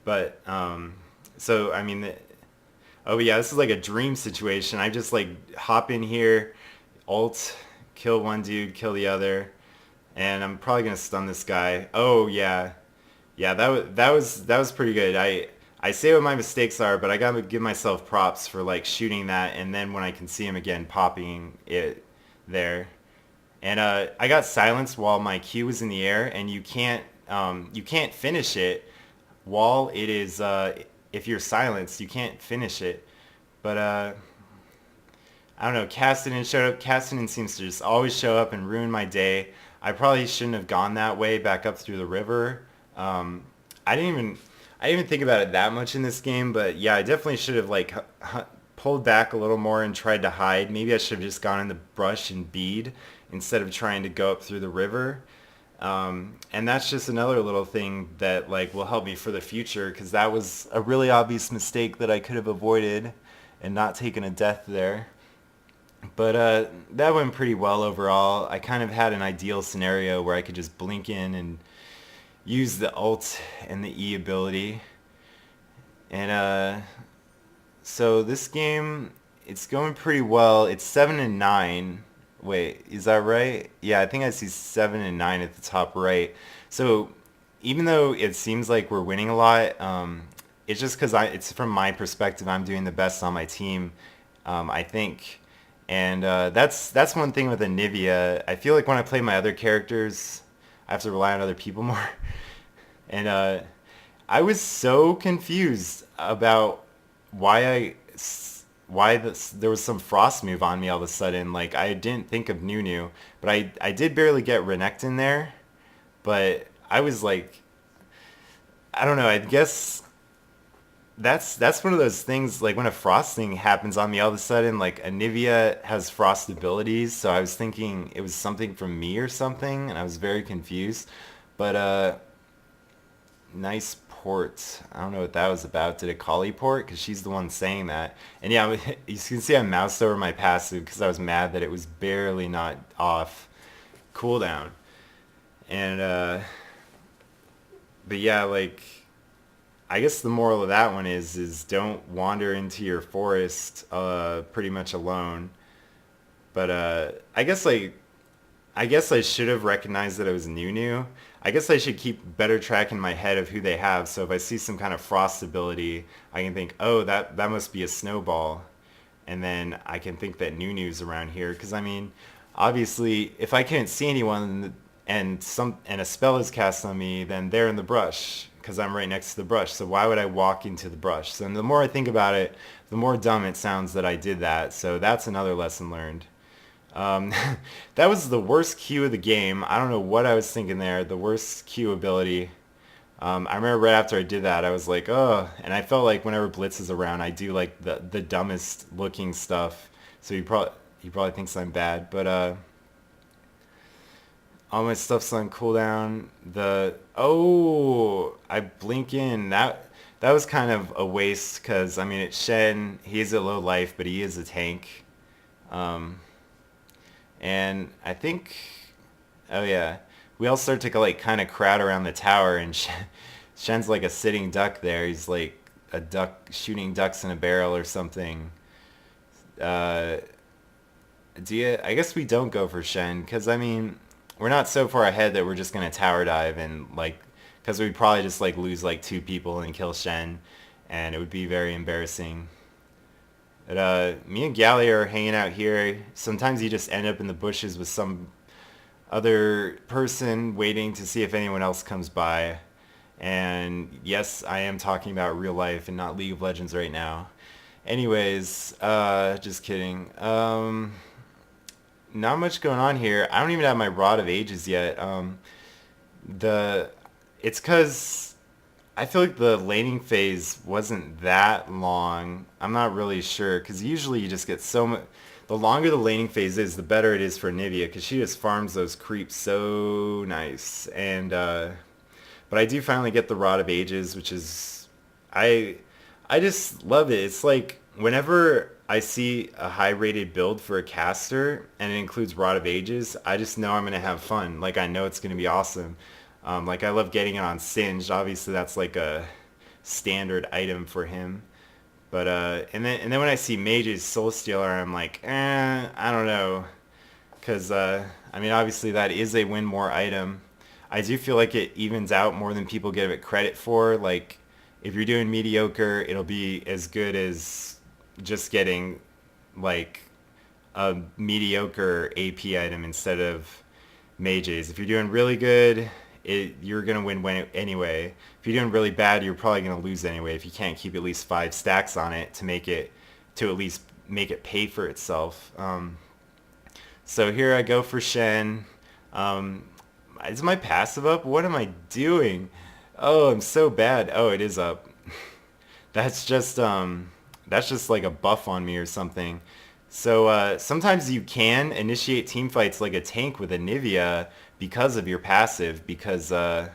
But so I mean, oh yeah, this is like a dream situation. I just like hop in here, ult, kill one dude, kill the other, and I'm probably gonna stun this guy. Oh yeah, yeah, that was pretty good. I say what my mistakes are, but I gotta give myself props for like shooting that, and then when I can see him again, popping it there. And I got silenced while my Q was in the air, and you can't finish it while it is if you're silenced, you can't finish it. But I don't know. Cassidy showed up. Cassidy seems to just always show up and ruin my day. I probably shouldn't have gone that way back up through the river. Um, I didn't even I didn't even think about it that much in this game, but yeah, I definitely should have like pulled back a little more and tried to hide. Maybe I should have just gone in the brush and bead instead of trying to go up through the river. And that's just another little thing that like will help me for the future because that was a really obvious mistake that I could have avoided and not taken a death there. But that went pretty well overall. I kind of had an ideal scenario where I could just blink in and use the ult and the E ability. And so this game, it's going pretty well. It's 7-9. Wait, is that right? Yeah, I think I see 7-9 at the top right. So even though it seems like we're winning a lot, it's just because it's from my perspective. I'm doing the best on my team, I think. And that's one thing with Anivia. I feel like when I play my other characters, I have to rely on other people more. And I was so confused about why there was some frost move on me all of a sudden. Like I didn't think of Nunu, but I did barely get Renekton there. But I was like, I don't know. I guess that's one of those things. Like when a frost thing happens on me all of a sudden, like Anivia has frost abilities, so I was thinking it was something from me or something, and I was very confused. But nice port. I don't know what that was about. Did it Kali port? Because she's the one saying that. And yeah, you can see I moused over my passive because I was mad that it was barely not off cooldown. And but yeah, like I guess the moral of that one is don't wander into your forest pretty much alone. But I guess I should have recognized that it was Nunu. I guess I should keep better track in my head of who they have. So if I see some kind of frost ability, I can think, oh, that must be a snowball, and then I can think that Nunu's around here. Because I mean, obviously, if I can't see anyone and a spell is cast on me, then they're in the brush because I'm right next to the brush. So why would I walk into the brush? So the more I think about it, the more dumb it sounds that I did that. So that's another lesson learned. Um, that was the worst Q of the game. I don't know what I was thinking there. The worst Q ability. I remember right after I did that, I was like, oh, and I felt like whenever Blitz is around, I do like the dumbest looking stuff. So he probably thinks I'm bad, but all my stuff's on cooldown. I blink in that was kind of a waste because I mean it's Shen. He is at low life, but he is a tank. Um, and I think, oh yeah, we all start to like kind of crowd around the tower, and Shen's like a sitting duck there. He's like a duck shooting ducks in a barrel or something. Uh, I guess we don't go for Shen because I mean we're not so far ahead that we're just gonna tower dive and like because we'd probably just like lose like two people and kill Shen, and it would be very embarrassing. But me and Gally are hanging out here. Sometimes you just end up in the bushes with some other person waiting to see if anyone else comes by. And yes, I am talking about real life and not League of Legends right now. Anyways, just kidding. Not much going on here. I don't even have my Rod of Ages yet. The it's cause I feel like the laning phase wasn't that long. I'm not really sure because usually you just get so much. The longer the laning phase is, the better it is for Nivea because she just farms those creeps so nice. And but I do finally get the Rod of Ages, which is I I just love it. It's like whenever I see a high rated build for a caster and it includes Rod of Ages, I just know I'm gonna have fun. Like I know it's gonna be awesome. Like I love getting it on Singed. Obviously that's like a standard item for him. But and then when I see Mage's Soul Stealer, I'm like, I don't know, because I mean, obviously that is a win more item. I do feel like it evens out more than people give it credit for. Like, if you're doing mediocre, it'll be as good as just getting like a mediocre AP item instead of Mages. If you're doing really good, you're gonna win anyway. If you're doing really bad, you're probably gonna lose anyway if you can't keep at least 5 stacks on it to at least make it pay for itself. So here I go for Shen. Is my passive up? What am I doing? Oh, I'm so bad. Oh, it is up. That's just like a buff on me or something. So sometimes you can initiate team fights like a tank with Anivia because of your passive. Because well,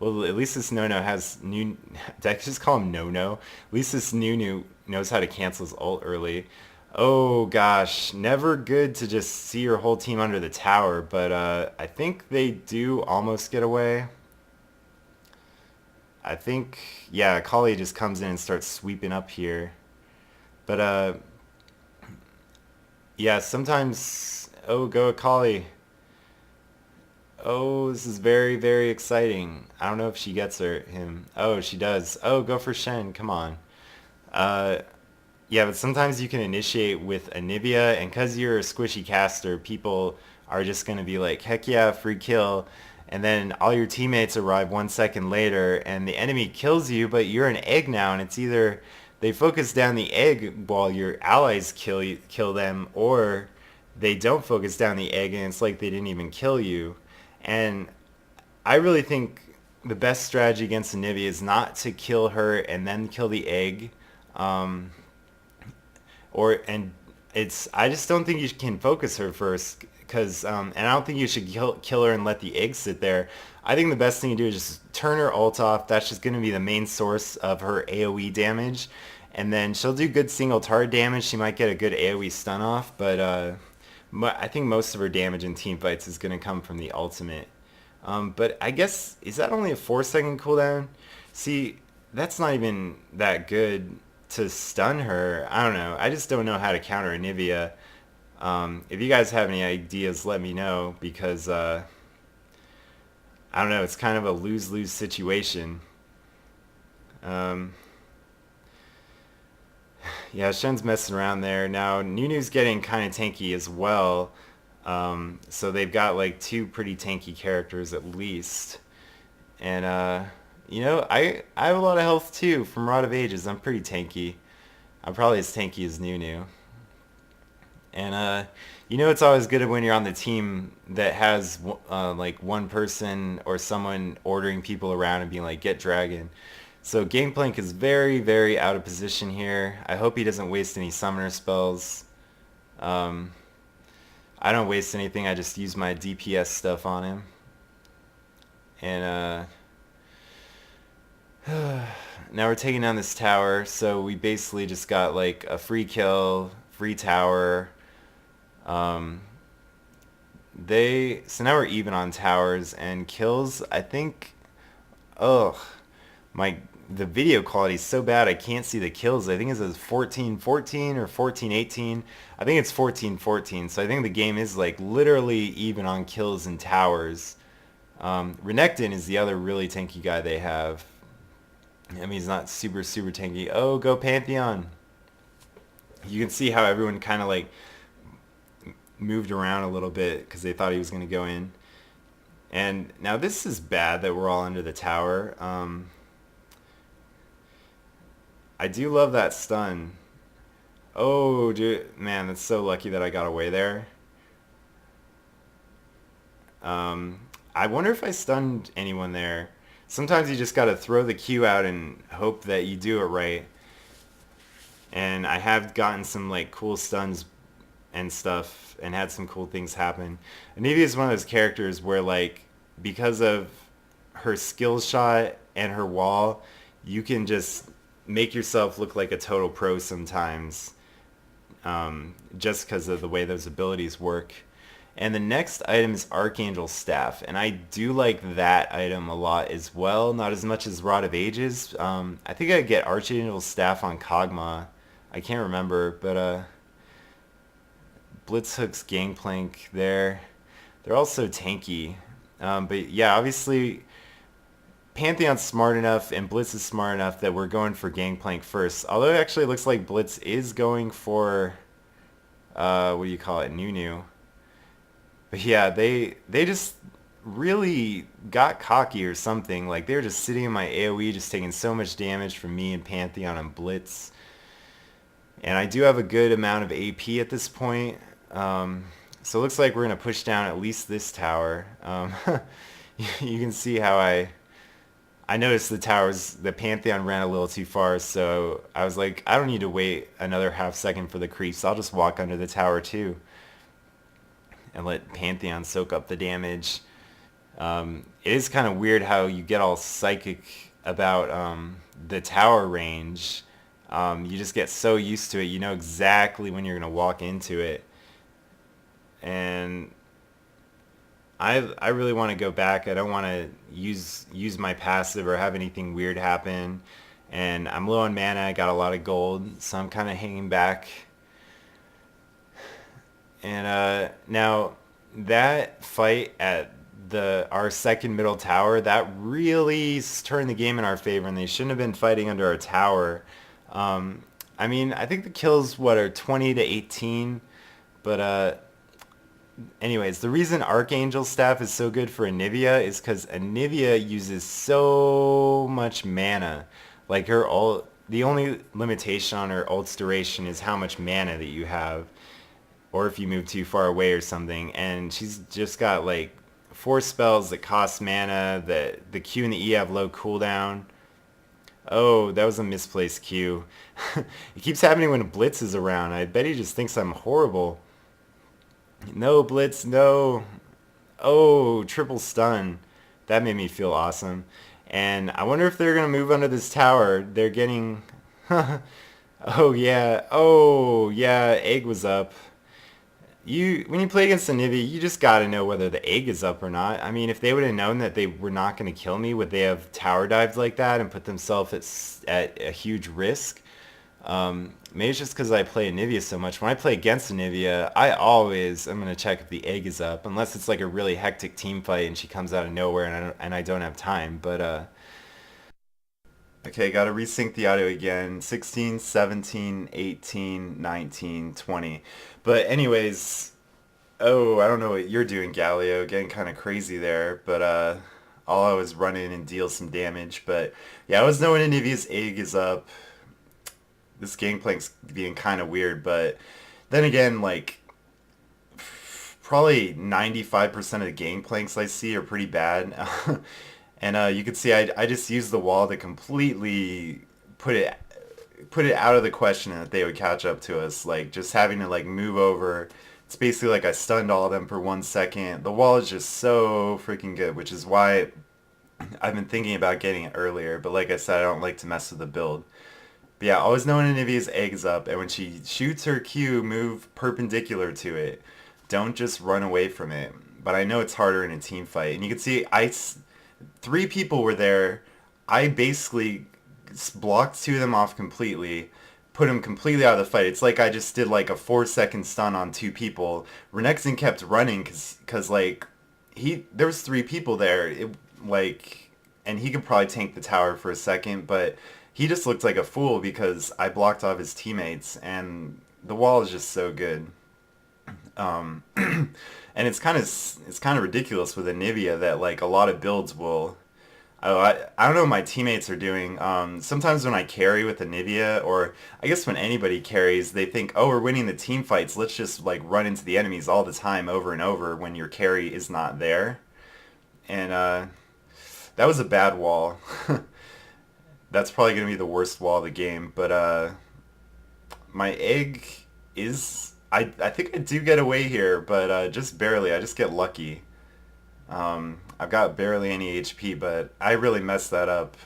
at least this No-No has new. Did I just call him No-No? At least this Nunu knows how to cancel his ult early. Oh gosh, never good to just see your whole team under the tower, but I think they do almost get away. I think, yeah, Kali just comes in and starts sweeping up here. But yeah, sometimes, oh, go Kali. Oh, this is very, very exciting. I don't know if she gets him. Oh, she does. Oh, go for Shen, come on. Yeah, but sometimes you can initiate with Anivia, and because you're a squishy caster, people are just going to be like, heck yeah, free kill. And then all your teammates arrive 1 second later, and the enemy kills you, but you're an egg now, and it's either they focus down the egg while your allies kill them, or they don't focus down the egg, and it's like they didn't even kill you. And I really think the best strategy against Anivia is not to kill her and then kill the egg. I just don't think you can focus her first, because and I don't think you should kill her and let the egg sit there. I think the best thing to do is just turn her ult off. That's just going to be the main source of her AoE damage, and then she'll do good single target damage. She might get a good AoE stun off, but I think most of her damage in team fights is going to come from the ultimate. But I guess, is that only a 4-second cooldown? See, that's not even that good to stun her. I don't know. I just don't know how to counter Anivia. If you guys have any ideas, let me know, because I don't know. It's kind of a lose-lose situation. Yeah, Shen's messing around there. Now, Nunu's getting kind of tanky as well. So they've got like 2 pretty tanky characters at least. And you know, I have a lot of health too from Rod of Ages. I'm pretty tanky. I'm probably as tanky as Nunu. And you know, it's always good when you're on the team that has like one person or someone ordering people around and being like, get dragon. So Gangplank is very, very out of position here. I hope he doesn't waste any summoner spells. I don't waste anything. I just use my DPS stuff on him. And now we're taking down this tower, so we basically just got like a free kill, free tower. So now we're even on towers and kills. I think, the video quality is so bad I can't see the kills. I think it says 14-14 or 14-18. I think it's 14-14. So I think the game is like literally even on kills and towers. Renekton is the other really tanky guy they have. I mean, he's not super, super tanky. Oh, go Pantheon. You can see how everyone kind of like moved around a little bit because they thought he was going to go in. And now this is bad that we're all under the tower. I do love that stun. Oh, dude, man, that's so lucky that I got away there. I wonder if I stunned anyone there. Sometimes you just gotta throw the Q out and hope that you do it right. And I have gotten some like cool stuns and stuff and had some cool things happen. Anivia is one of those characters where like, because of her skill shot and her wall, you can just make yourself look like a total pro sometimes, just because of the way those abilities work. And the next item is Archangel Staff, and I do like that item a lot as well. Not as much as Rod of Ages. I think I get Archangel Staff on Kog'Maw. I can't remember, but Blitzhook's Gangplank there. They're also tanky. But yeah, obviously Pantheon's smart enough and Blitz is smart enough that we're going for Gangplank first. Although it actually looks like Blitz is going for, what do you call it, Nunu. But yeah, they just really got cocky or something. Like they were just sitting in my AoE just taking so much damage from me and Pantheon and Blitz. And I do have a good amount of AP at this point. So it looks like we're going to push down at least this tower. You can see how I noticed the Pantheon ran a little too far, so I was like, I don't need to wait another half second for the creeps. I'll just walk under the tower too and let Pantheon soak up the damage. It is kind of weird how you get all psychic about the tower range. You just get so used to it. You know exactly when you're going to walk into it. And I really want to go back. I don't want to use my passive or have anything weird happen. And I'm low on mana. I got a lot of gold, so I'm kind of hanging back. And now that fight at our second middle tower, that really turned the game in our favor, and they shouldn't have been fighting under our tower. I mean, I think the kills are 20 to 18, but anyways, the reason Archangel Staff is so good for Anivia is because Anivia uses so much mana. Like her ult, the only limitation on her ult's duration is how much mana that you have, or if you move too far away or something. And she's just got like 4 spells that cost mana. That the Q and the E have low cooldown. Oh, that was a misplaced Q. It keeps happening when Blitz is around. I bet he just thinks I'm horrible. No, Blitz, no. Oh, triple stun. That made me feel awesome. And I wonder if they're going to move under this tower. They're getting... Oh, yeah. Oh, yeah. Egg was up. When you play against Anivia, you just got to know whether the egg is up or not. I mean, if they would have known that they were not going to kill me, would they have tower dived like that and put themselves at a huge risk? Maybe it's just because I play Anivia so much. When I play against Anivia, I'm going to check if the egg is up, unless it's like a really hectic team fight and she comes out of nowhere and I don't have time. But okay, got to resync the audio again. 16, 17, 18, 19, 20. But anyways, oh, I don't know what you're doing, Galio. Getting kind of crazy there, but all I was running and deal some damage. But yeah, I was knowing Anivia's egg is up. This Gangplank's being kind of weird, but then again, like, probably 95% of the Gangplanks I see are pretty bad. And you can see I just used the wall to completely put it out of the question that they would catch up to us. Like, just having to, like, move over. It's basically like I stunned all of them for 1 second. The wall is just so freaking good, which is why I've been thinking about getting it earlier. But like I said, I don't like to mess with the build. But yeah, always knowing Anivia's egg's up, and when she shoots her Q, move perpendicular to it. Don't just run away from it. But I know it's harder in a team fight. And you can see 3 people were there. I basically blocked 2 of them off completely, put them completely out of the fight. It's like I just did like a 4-second stun on 2 people. Renekton kept running because like, there was 3 people there. And he could probably tank the tower for a second, but he just looked like a fool because I blocked off his teammates, and the wall is just so good. And it's kind of ridiculous with Anivia that like a lot of builds will. I don't know what my teammates are doing. Sometimes when I carry with Anivia, or I guess when anybody carries, they think, oh, we're winning the team fights. Let's just like run into the enemies all the time over and over when your carry is not there. And that was a bad wall. That's probably going to be the worst wall of the game. But my egg is... I think I do get away here, but just barely. I just get lucky. I've got barely any HP, but I really messed that up.